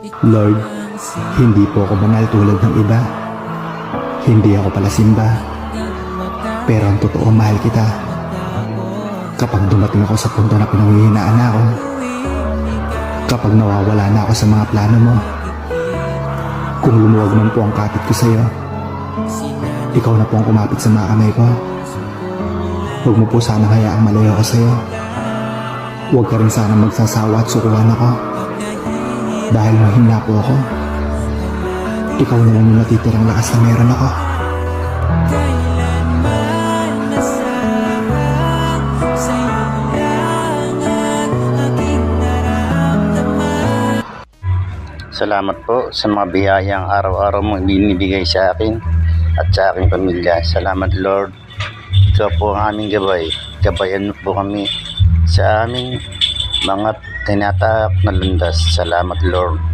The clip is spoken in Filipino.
Lord, hindi po ako banal tulad ng iba. Hindi ako palasimba. Pero ang totoo, mahal kita. Kapag dumating ako sa punto na pinanghihinaan na ako, kapag nawawala na ako sa mga plano mo, kung lumuwag man po ang kapit ko sa'yo, ikaw na po ang kumapit sa mga kamay ko. Huwag mo po sanang hayaang malayo ako sa'yo. Huwag ka rin sanang magsasawa at sukuhan ako. Dahil mahina po ako, ikaw naman yung natitirang lakas na meron ako. Salamat po sa mga biyayang araw-araw mong binibigay sa akin at sa aking pamilya. Salamat, Lord. Ikaw po ang aming gabay. Gabayan mo po kami sa aming mga tinatahak na landas. Salamat, Lord.